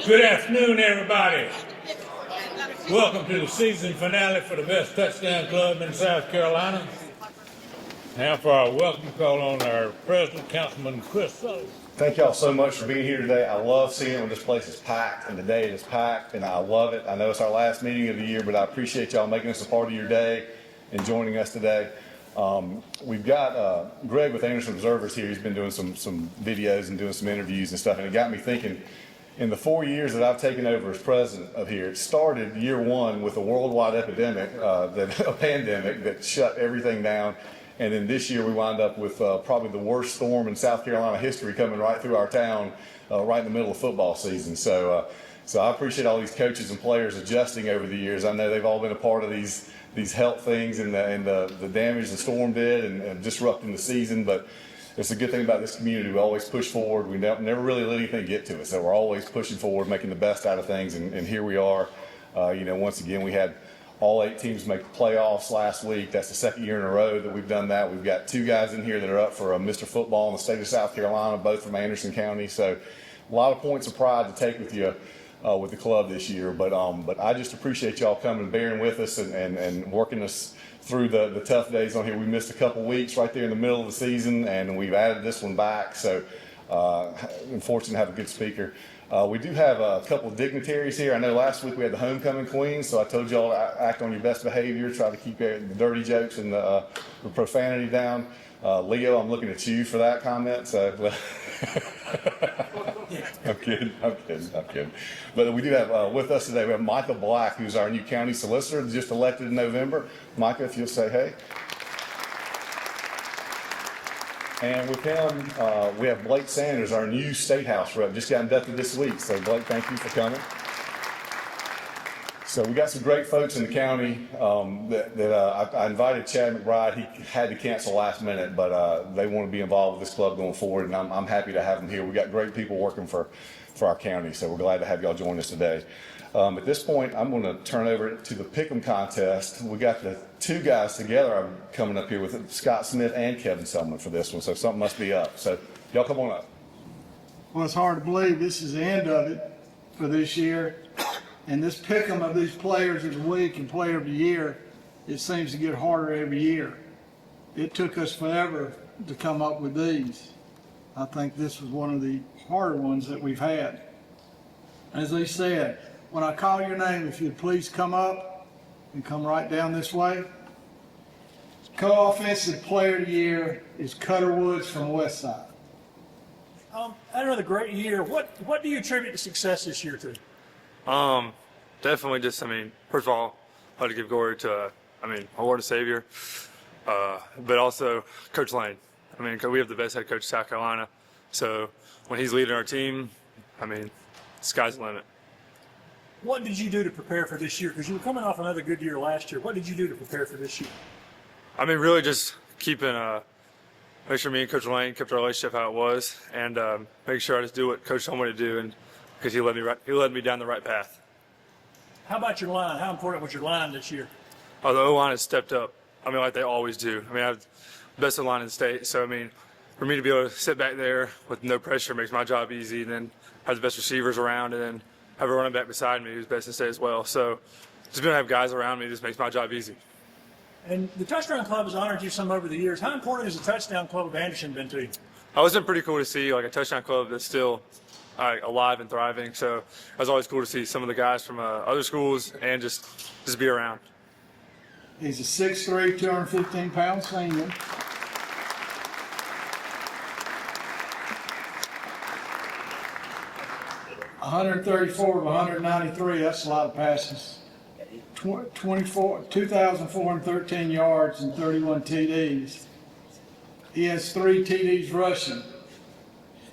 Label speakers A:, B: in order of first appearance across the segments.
A: Good afternoon, everybody. Welcome to the season finale for the best touchdown club in South Carolina. Now for our welcome call on our president, Councilman Chris Sullivan.
B: Thank y'all so much for being here today. I love seeing when this place is packed, and today it is packed, and I love it. I know it's our last meeting of the year, but I appreciate y'all making us a part of your day and joining us today. We've got Greg with Anderson Observers here. He's been doing some videos and doing some interviews and stuff, and it got me thinking, in the 4 years that I've taken over as president of here, it started year one with a worldwide epidemic, a pandemic that shut everything down. And then this year we wound up with probably the worst storm in South Carolina history coming right through our town, right in the middle of football season. So I appreciate all these coaches and players adjusting over the years. I know they've all been a part of these health things and the damage the storm did and disrupting the season. But it's a good thing about this community. We always push forward. We never really let anything get to us. So we're always pushing forward, making the best out of things. And here we are. Once again, we had all 8 teams make the playoffs last week. That's the second year in a row that we've done that. We've got 2 guys in here that are up for Mr. Football in the state of South Carolina, both from Anderson County. So a lot of points of pride to take with you with the club this year. But I just appreciate y'all coming, bearing with us, and working us through the tough days on here. We missed a couple weeks right there in the middle of the season, and we've added this one back. So I'm fortunate to have a good speaker. We do have a couple of dignitaries here. I know last week we had the homecoming queen, so I told y'all to act on your best behavior, try to keep the dirty jokes and the profanity down. Leo, I'm looking at you for that comment. So I'm kidding. But we do have with us today, we have Micah Black, who's our new county solicitor, just elected in November. Micah, if you'll say hey. And with him, we have Blake Sanders, our new State House rep, just got inducted this week. So Blake, thank you for coming. So we got some great folks in the county I invited Chad McBride. He had to cancel last minute, but they want to be involved with this club going forward, and I'm happy to have them here. We got great people working for our county, so we're glad to have y'all join us today. At this point, I'm going to turn over to the Pick'em contest. We got the 2 guys together I'm coming up here with Scott Smith and Kevin Selman for this one, so something must be up. So y'all come on up.
C: Well, it's hard to believe this is the end of it for this year. And this Pick'em of these players of the week and player of the year, it seems to get harder every year. It took us forever to come up with these. I think this was one of the harder ones that we've had. As they said, when I call your name, if you'd please come up and come right down this way. Co-offensive player of the year is Cutter Woods from Westside.
D: Another great year. What do you attribute the success this year to?
E: Definitely just, first of all, I'd like to give glory to, our Lord and Savior, but also Coach Lane. We have the best head coach in South Carolina, so when he's leading our team, sky's the limit.
D: What did you do to prepare for this year? Because you were coming off another good year last year. What did you do to prepare for this year?
E: Really just keeping, make sure me and Coach Lane kept our relationship how it was, and make sure I just do what Coach told me to do, and because he led me down the right path.
D: How about your line? How important was your line this year?
E: Oh, the O-line has stepped up. Like they always do. I have the best O-line in the state. So, for me to be able to sit back there with no pressure makes my job easy. And then have the best receivers around, and then have a running back beside me who's best in the state as well. So, just being able to have guys around me just makes my job easy.
D: And the Touchdown Club has honored you some over the years. How important has the Touchdown Club of Anderson been to you?
E: It's been pretty cool to see a Touchdown Club that's still alive and thriving. So it was always cool to see some of the guys from other schools and just be around.
C: He's a 6'3", 215-pound senior. (134 of 193). That's a lot of passes. 2,413 yards and 31 TDs. He has 3 TDs rushing.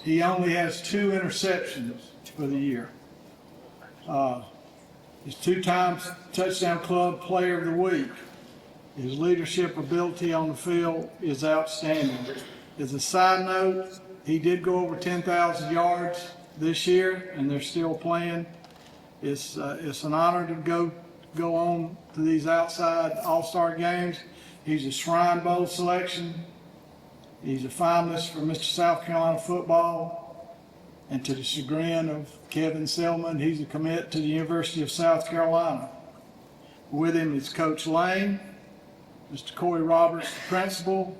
C: He only has 2 interceptions for the year. He's 2 times Touchdown Club Player of the Week. His leadership ability on the field is outstanding. As a side note, he did go over 10,000 yards this year, and they're still playing. It's an honor to go on to these outside all-star games. He's a Shrine Bowl selection. He's a finalist for Mr. South Carolina football. And to the chagrin of Kevin Selman, he's a commit to the University of South Carolina. With him is Coach Lane, Mr. Corey Roberts, the principal,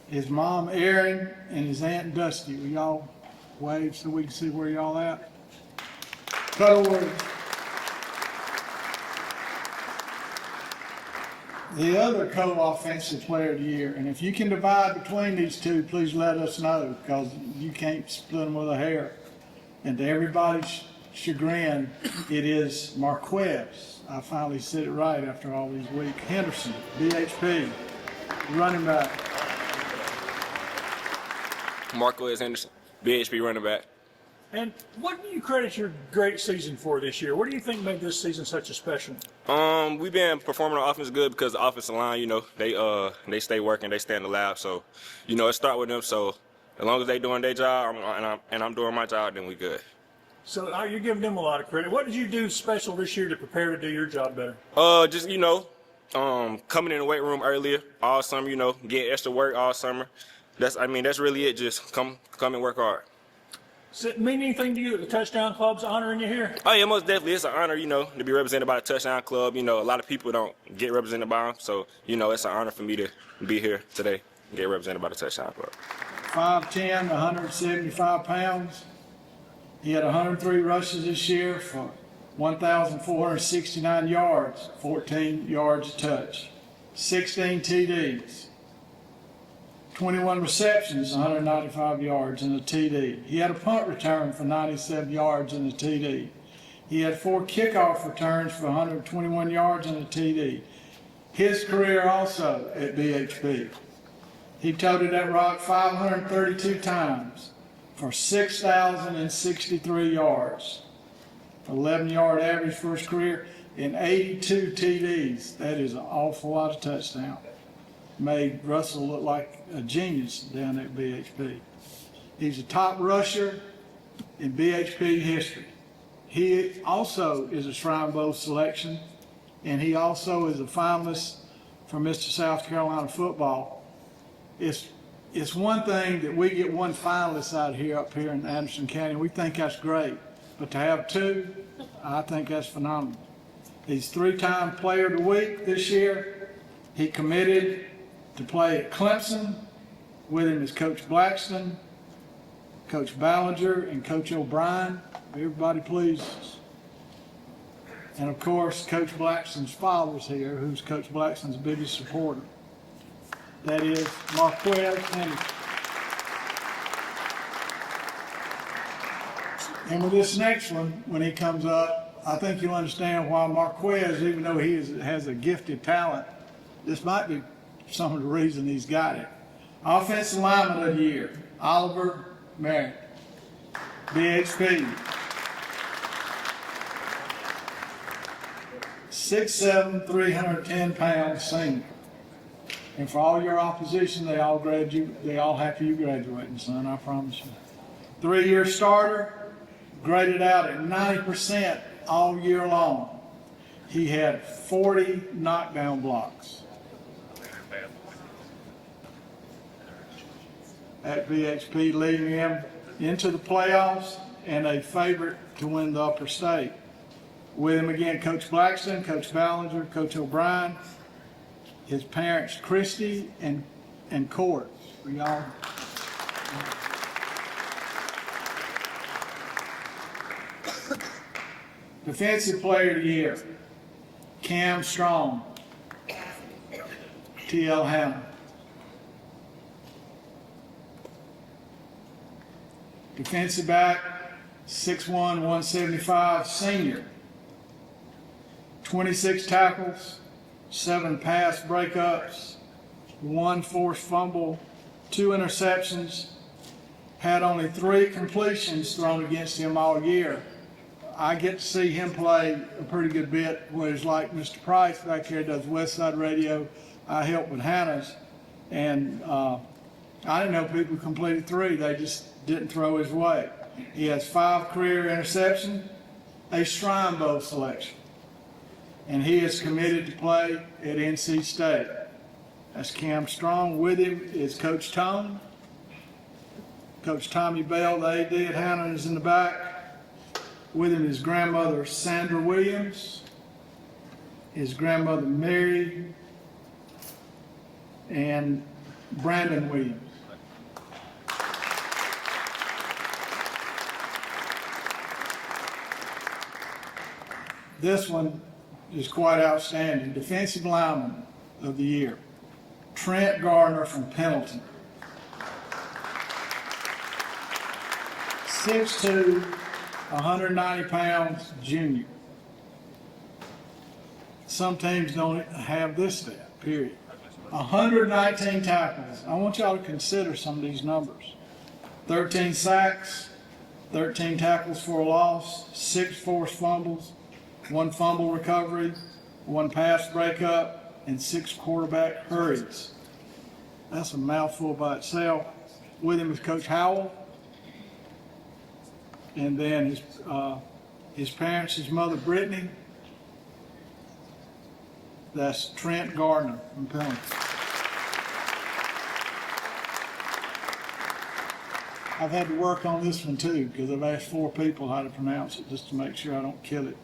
C: his mom Erin, and his aunt Dusty. Will y'all wave so we can see where y'all at? Cuddleworth. The other co-offensive player of the year, and if you can divide between these two, please let us know, because you can't split them with a hair. And to everybody's chagrin, it is Marquez. I finally said it right after all these weeks. Henderson, BHP, running back.
F: Marquez Henderson, BHP running back.
D: And what do you credit your great season for this year? What do you think made this season such a special?
F: We've been performing on offense good because the offensive line, they stay working, they stay in the lab. So, it start with them. So, as long as they doing their job and I'm doing my job, then we good.
D: So you're giving them a lot of credit. What did you do special this year to prepare to do your job better?
F: Just coming in the weight room earlier all summer. Getting extra work all summer. That's really it. Just come and work hard.
D: Does it mean anything to you that the Touchdown Club's honoring you here?
F: Oh yeah, most definitely. It's an honor, to be represented by the Touchdown Club. A lot of people don't get represented by them, so it's an honor for me to be here today and get represented by the Touchdown Club.
C: 5'10", 175 pounds. He had 103 rushes this year for 1,469 yards, 14 yards a touch, 16 TDs. 21 receptions, 195 yards and a TD. He had a punt return for 97 yards and a TD. He had 4 kickoff returns for 121 yards and a TD. His career also at BHP. He toted that rock 532 times for 6,063 yards, 11-yard average for his career, and 82 TDs. That is an awful lot of touchdowns. Made Russell look like a genius down at BHP. He's a top rusher in BHP history. He also is a Shrine Bowl selection, and he also is a finalist for Mr. South Carolina football. It's one thing that we get one finalist out here up here in Anderson County. We think that's great, but to have 2, I think that's phenomenal. He's 3-time Player of the Week this year. He committed to play at Clemson. With him is Coach Blackston, Coach Ballinger, and Coach O'Brien. Everybody pleases. And of course, Coach Blackston's father's here, who's Coach Blackston's biggest supporter. That is Marquez Henderson. And with this next one, when he comes up, I think you'll understand why Marquez, even though he has a gifted talent, this might be some of the reason he's got it. Offensive lineman of the year, Oliver Merritt, BHP. 6'7", 310 pounds senior. And for all your opposition, they all happy you graduating, son, I promise you. 3-year starter, graded out at 90% all year long. He had 40 knockdown blocks at BHP, leading him into the playoffs and a favorite to win the upper state. With him again, Coach Blackston, Coach Ballinger, Coach O'Brien, his parents, Christy and Court. For y'all. Defensive Player of the Year, Cam Strong, T.L. Hammond. Defensive back, 6'1", 175, senior. 26 tackles, 7 pass breakups, 1 forced fumble, 2 interceptions, had only 3 completions thrown against him all year. I get to see him play a pretty good bit, where it's like Mr. Price back here does West Side Radio. I help with Hannah's, and I didn't know people completed 3. They just didn't throw his way. He has 5 career interceptions, a Shrine Bowl selection, and he is committed to play at NC State. That's Cam Strong. With him is Coach Tone, Coach Tommy Bell, the AD at Hannah, is in the back. With him is grandmother Sandra Williams, his grandmother Mary, and Brandon Williams. This one is quite outstanding. Defensive lineman of the year, Trent Gardner from Pendleton. 6'2", 190 pounds, junior. Some teams don't have this stat, period. 119 tackles. I want y'all to consider some of these numbers. 13 sacks, 13 tackles for a loss, 6 forced fumbles, 1 fumble recovery, 1 pass breakup, and 6 quarterback hurries. That's a mouthful by itself. With him is Coach Howell, and then his parents, his mother Brittany. That's Trent Gardner from Pendleton. I've had to work on this one too, because I've asked 4 people how to pronounce it just to make sure I don't kill it.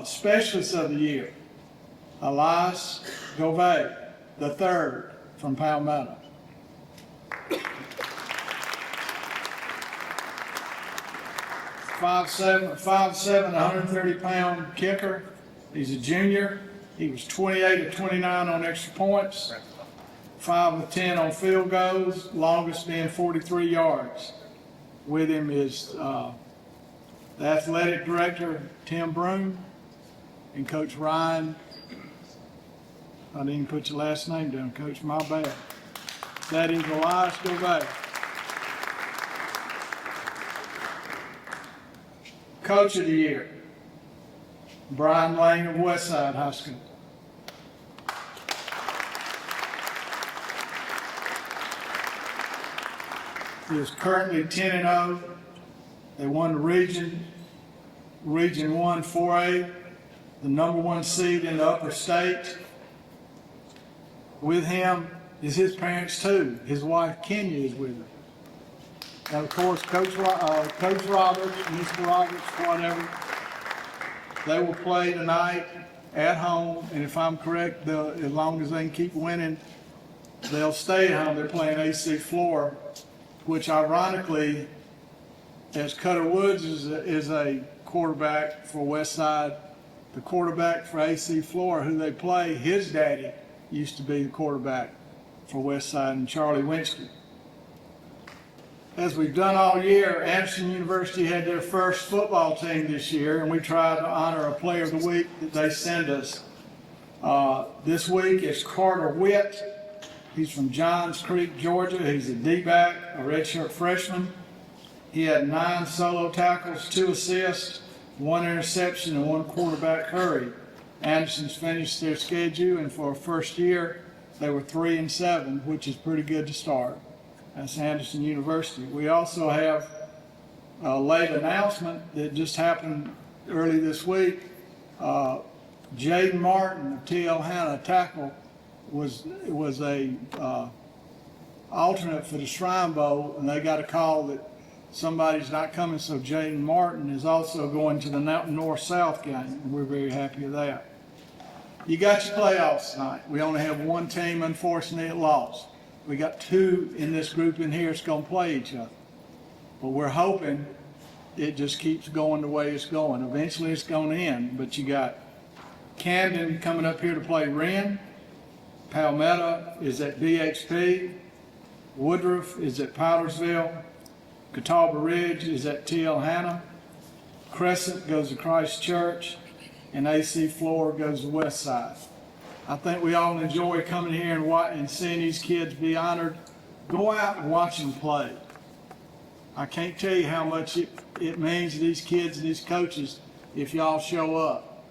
C: Specialist of the Year, Elias Govey III from Palmetto. Five seven, 130-pound kicker. He's a junior. He was 28 of 29 on extra points, 5 of 10 on field goals, longest being 43 yards. With him is the athletic director, Tim Broom, and Coach Ryan. I didn't even put your last name down, Coach, my bad. That is Elias Govey. Coach of the Year, Brian Lane of Westside High School. He is currently 10-0. They won the Region 1 4A, the number 1 seed in the upper state. With him is his parents too. His wife Kenya is with him. And of course, Coach Roberts, Mr. Roberts, whatever. They will play tonight at home, and if I'm correct, as long as they can keep winning, they'll stay at home. They're playing AC Flora, which ironically, as Cutter Woods is a quarterback for Westside, the quarterback for AC Flora, who they play, his daddy used to be the quarterback for Westside, and Charlie Winsky. As we've done all year, Anderson University had their first football team this year, and we tried to honor a player of the week that they send us. This week is Carter Witt. He's from Johns Creek, Georgia. He's a D-back, a redshirt freshman. He had 9 solo tackles, 2 assists, 1 interception, and 1 quarterback hurry. Anderson's finished their schedule, and for a first year, they were 3-7, which is pretty good to start. That's Anderson University. We also have a late announcement that just happened early this week. Jaden Martin of TL Hannah tackle was a alternate for the Shrine Bowl, and they got a call that somebody's not coming, so Jaden Martin is also going to the North-South game, and we're very happy with that. You got your playoffs tonight. We only have 1 team, unfortunately, that lost. We got 2 in this group in here that's going to play each other. But we're hoping it just keeps going the way it's going. Eventually it's going to end, but you got Camden coming up here to play Wren. Palmetto is at BHP. Woodruff is at Powdersville. Catawba Ridge is at TL Hannah. Crescent goes to Christ Church. And AC Flora goes to Westside. I think we all enjoy coming here and seeing these kids be honored. Go out and watch them play. I can't tell you how much it means to these kids and these coaches if y'all show up.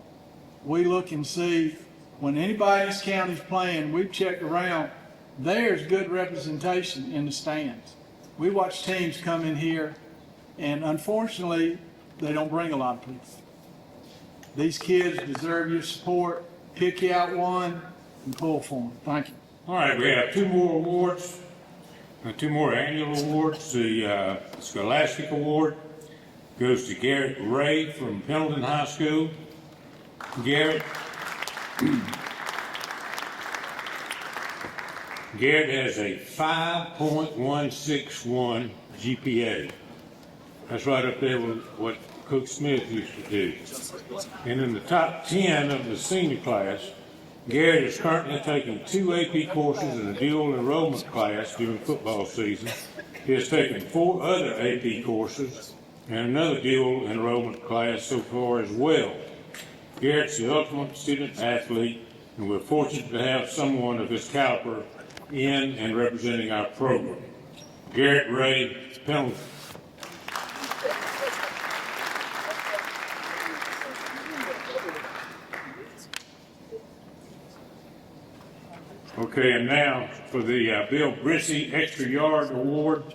C: We look and see when anybody in this county is playing, we've checked around, there's good representation in the stands. We watch teams come in here, and unfortunately, they don't bring a lot of people. These kids deserve your support. Pick you out one and pull for them. Thank you.
A: All right, we have 2 more awards. Two more annual awards. The Scholastic Award goes to Garrett Ray from Pendleton High School. Garrett has a 5.161 GPA. That's right up there with what Coach Smith used to do. And in the top 10 of the senior class, Garrett is currently taking 2 AP courses in a dual enrollment class during football season. He has taken 4 other AP courses and another dual enrollment class so far as well. Garrett's the ultimate student athlete, and we're fortunate to have someone of his caliber in and representing our program. Garrett Ray, Pendleton. Okay, and now for the Bill Brissy Extra Yard Award,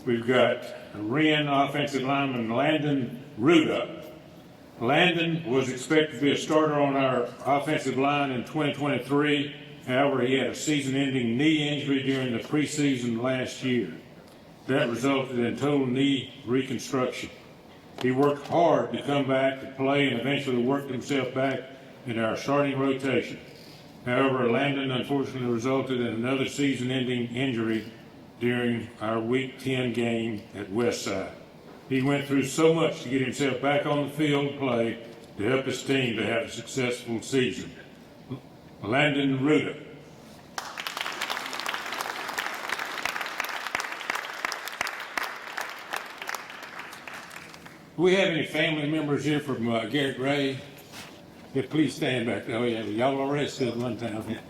A: we've got Wren offensive lineman Landon Ruda. Landon was expected to be a starter on our offensive line in 2023. However, he had a season-ending knee injury during the preseason last year. That resulted in total knee reconstruction. He worked hard to come back to play and eventually worked himself back in our starting rotation. However, Landon unfortunately resulted in another season-ending injury during our Week 10 game at Westside. He went through so much to get himself back on the field to play to help his team to have a successful season. Landon Ruda. Do we have any family members here from Garrett Ray? Yeah, please stand back. Oh, yeah, y'all already stood one time. Yeah.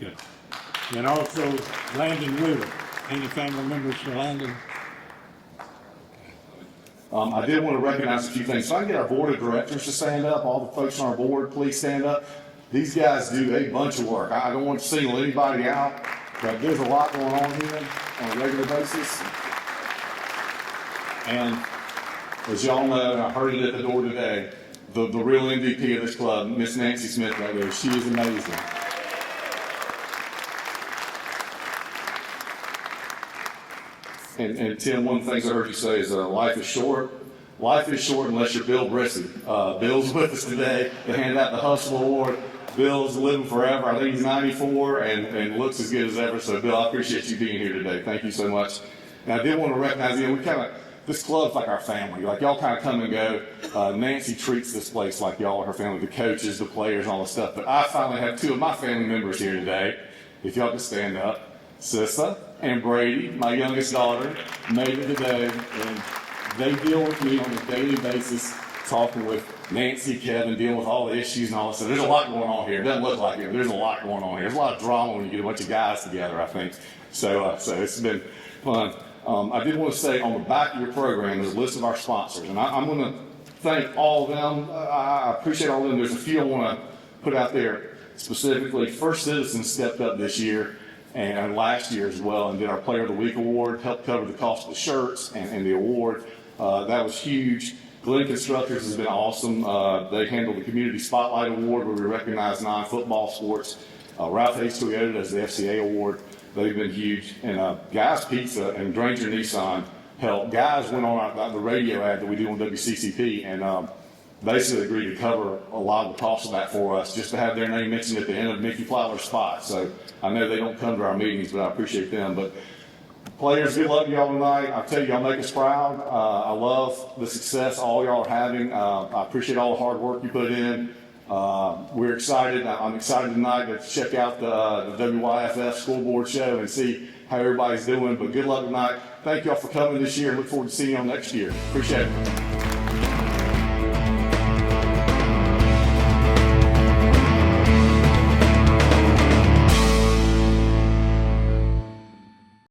A: Good. And also Landon Ruda. Any family members for Landon?
B: I did want to recognize a few things. So I can get our board of directors to stand up. All the folks on our board, please stand up. These guys do a bunch of work. I don't want to single anybody out, but there's a lot going on here on a regular basis. And as y'all know, and I heard it at the door today, the real MVP of this club, Miss Nancy Smith right there, she is amazing. And Tim, one of the things I heard you say is life is short. Life is short unless you're Bill Brissy. Bill's with us today to hand out the Hustle Award. Bill's living forever. I think he's 94 and looks as good as ever. So, Bill, I appreciate you being here today. Thank you so much. And I did want to recognize, we kind of, this club's like our family. Like, y'all kind of come and go. Nancy treats this place like y'all are her family, the coaches, the players, all the stuff. But I finally have 2 of my family members here today. If y'all could stand up. Sissa and Brady, my youngest daughter, made it today, and they deal with me on a daily basis, talking with Nancy, Kevin, dealing with all the issues and all this. So there's a lot going on here. It doesn't look like it, but there's a lot going on here. There's a lot of drama when you get a bunch of guys together, I think. So it's been fun. I did want to say on the back of your program, there's a list of our sponsors, and I'm going to thank all of them. I appreciate all of them. There's a few I want to put out there specifically. First Citizens stepped up this year and last year as well, and did our Player of the Week award, helped cover the cost of the shirts and the award. That was huge. Glenn Constructors has been awesome. They handled the Community Spotlight Award, where we recognize non-football sports. Ralph Hayes Toyota does the FCA Award. They've been huge. And Guys Pizza and Granger Nissan helped. Guys went on the radio ad that we do on WCCP, and basically agreed to cover a lot of the cost of that for us, just to have their name mentioned at the end of Mickey Fowler's spot. So I know they don't come to our meetings, but I appreciate them. But players, good luck to y'all tonight. I tell you, y'all make us proud. I love the success all y'all are having. I appreciate all the hard work you put in. We're excited. I'm excited tonight to check out the WYFF School Board show and see how everybody's doing. But good luck tonight. Thank y'all for coming this year. Look forward to seeing y'all next year. Appreciate it.